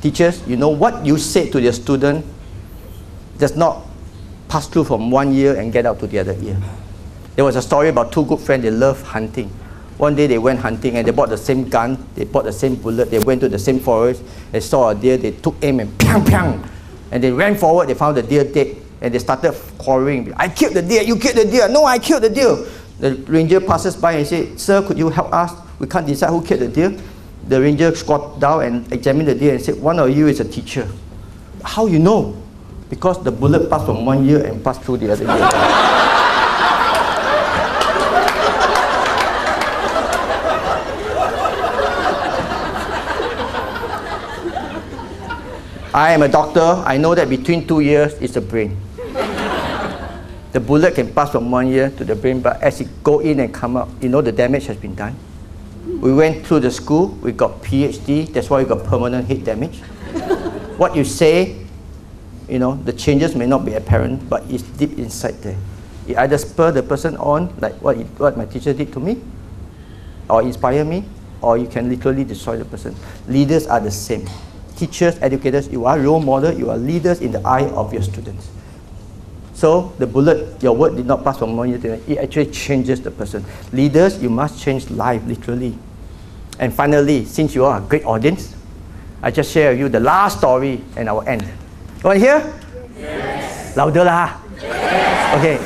Teachers, you know what you say to your student does not pass through from one ear and get out to the other ear. There was a story about two good friends, they love hunting. One day they went hunting and they bought the same gun, they bought the same bullet, they went to the same forest, they saw a deer, they took aim and piang piang. And they ran forward, they found the deer dead, and they started quarreling. I killed the deer, you killed the deer, no, I killed the deer. The ranger passes by and said, sir, could you help us? We can't decide who killed the deer. The ranger squatted down and examined the deer and said, one of you is a teacher. How you know? Because the bullet passed from one ear and passed through the other ear. I am a doctor. I know that between two ears is the brain. The bullet can pass from one ear to the brain, but as it go in and come out, you know the damage has been done. We went through the school, we got PhD, that's why we got permanent head damage. What you say, you know, the changes may not be apparent, but it's deep inside there. It either spur the person on, like what my teacher did to me, or inspire me, or you can literally destroy the person. Leaders are the same. Teachers, educators, you are role model, you are leaders in the eye of your students. So the bullet, your word did not pass from one ear to another, it actually changes the person. Leaders, you must change life, literally. And finally, since you are a great audience, I just share with you the last story and I will end. You want to hear? Yes. Louder lah. Yes. Okay.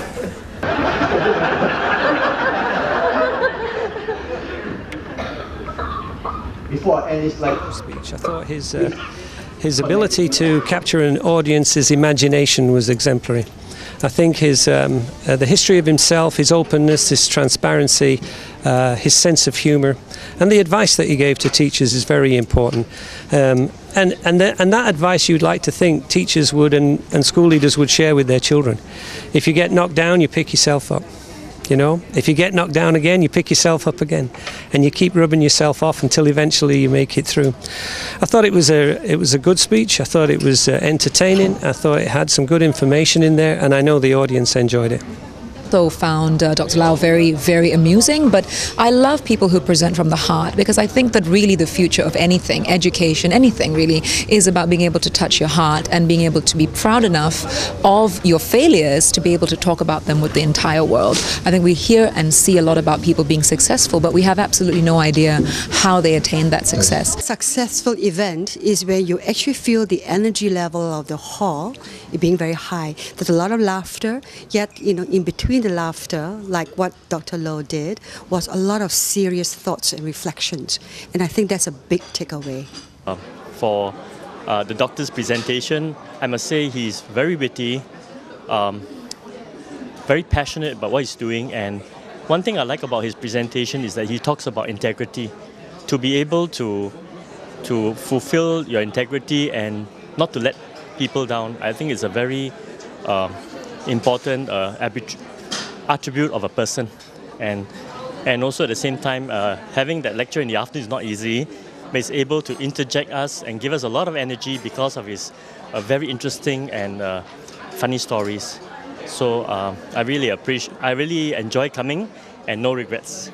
Before I end this speech, I thought his ability to capture an audience's imagination was exemplary. I think the history of himself, his openness, his transparency, his sense of humour, and the advice that he gave to teachers is very important. And that advice you'd like to think teachers would and school leaders would share with their children. If you get knocked down, you pick yourself up. You know, if you get knocked down again, you pick yourself up again, and you keep rubbing yourself off until eventually you make it through. I thought it was a good speech. I thought it was entertaining. I thought it had some good information in there, and I know the audience enjoyed it. Also found Dr. Lau very, very amusing, but I love people who present from the heart, because I think that really the future of anything, education, anything really, is about being able to touch your heart and being able to be proud enough of your failures to be able to talk about them with the entire world. I think we hear and see a lot about people being successful, but we have absolutely no idea how they attain that success. Successful event is where you actually feel the energy level of the hall being very high. There's a lot of laughter, yet, you know, in between the laughter, like what Dr. Low did, was a lot of serious thoughts and reflections. And I think that's a big takeaway. For the doctor's presentation, I must say he's very witty, very passionate about what he's doing. And one thing I like about his presentation is that he talks about integrity. To be able to fulfill your integrity and not to let people down, I think it's a very important attribute of a person. And also at the same time, having that lecture in the afternoon is not easy, but he's able to interject us and give us a lot of energy because of his very interesting and funny stories. So I really enjoy coming, and no regrets.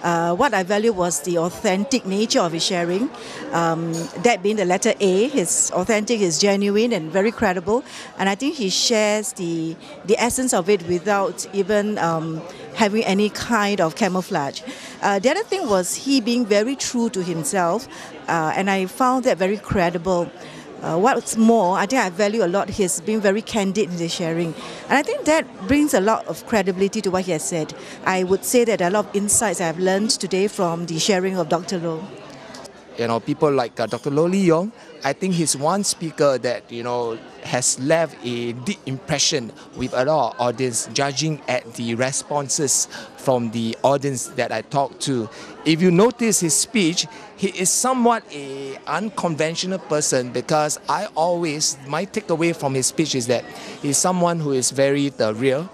What I value was the authentic nature of his sharing. That being the letter A, his authentic is genuine and very credible. And I think he shares the essence of it without even having any kind of camouflage. The other thing was he being very true to himself, and I found that very credible. What's more, I think I value a lot his being very candid in his sharing. And I think that brings a lot of credibility to what he has said. I would say that a lot of insights I've learned today from the sharing of Dr. Low. You know, people like Dr. Low Lee Yong, I think he's one speaker that, you know, has left a deep impression with a lot of audience, judging at the responses from the audience that I talked to. If you notice his speech, he is somewhat an unconventional person, because my takeaway from his speech is that he's someone who is very real,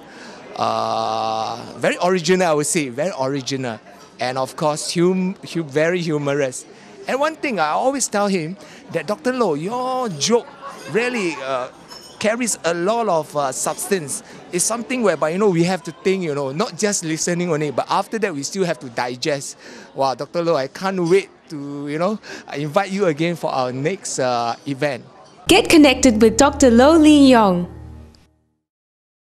very original, I would say, very original, and of course very humorous. And one thing I always tell him that, Dr. Low, your joke really carries a lot of substance. It's something whereby, you know, we have to think, you know, not just listening only, but after that we still have to digest. Wow, Dr. Low, I can't wait to, you know, invite you again for our next event. Get connected with Dr. Low Lee Yong.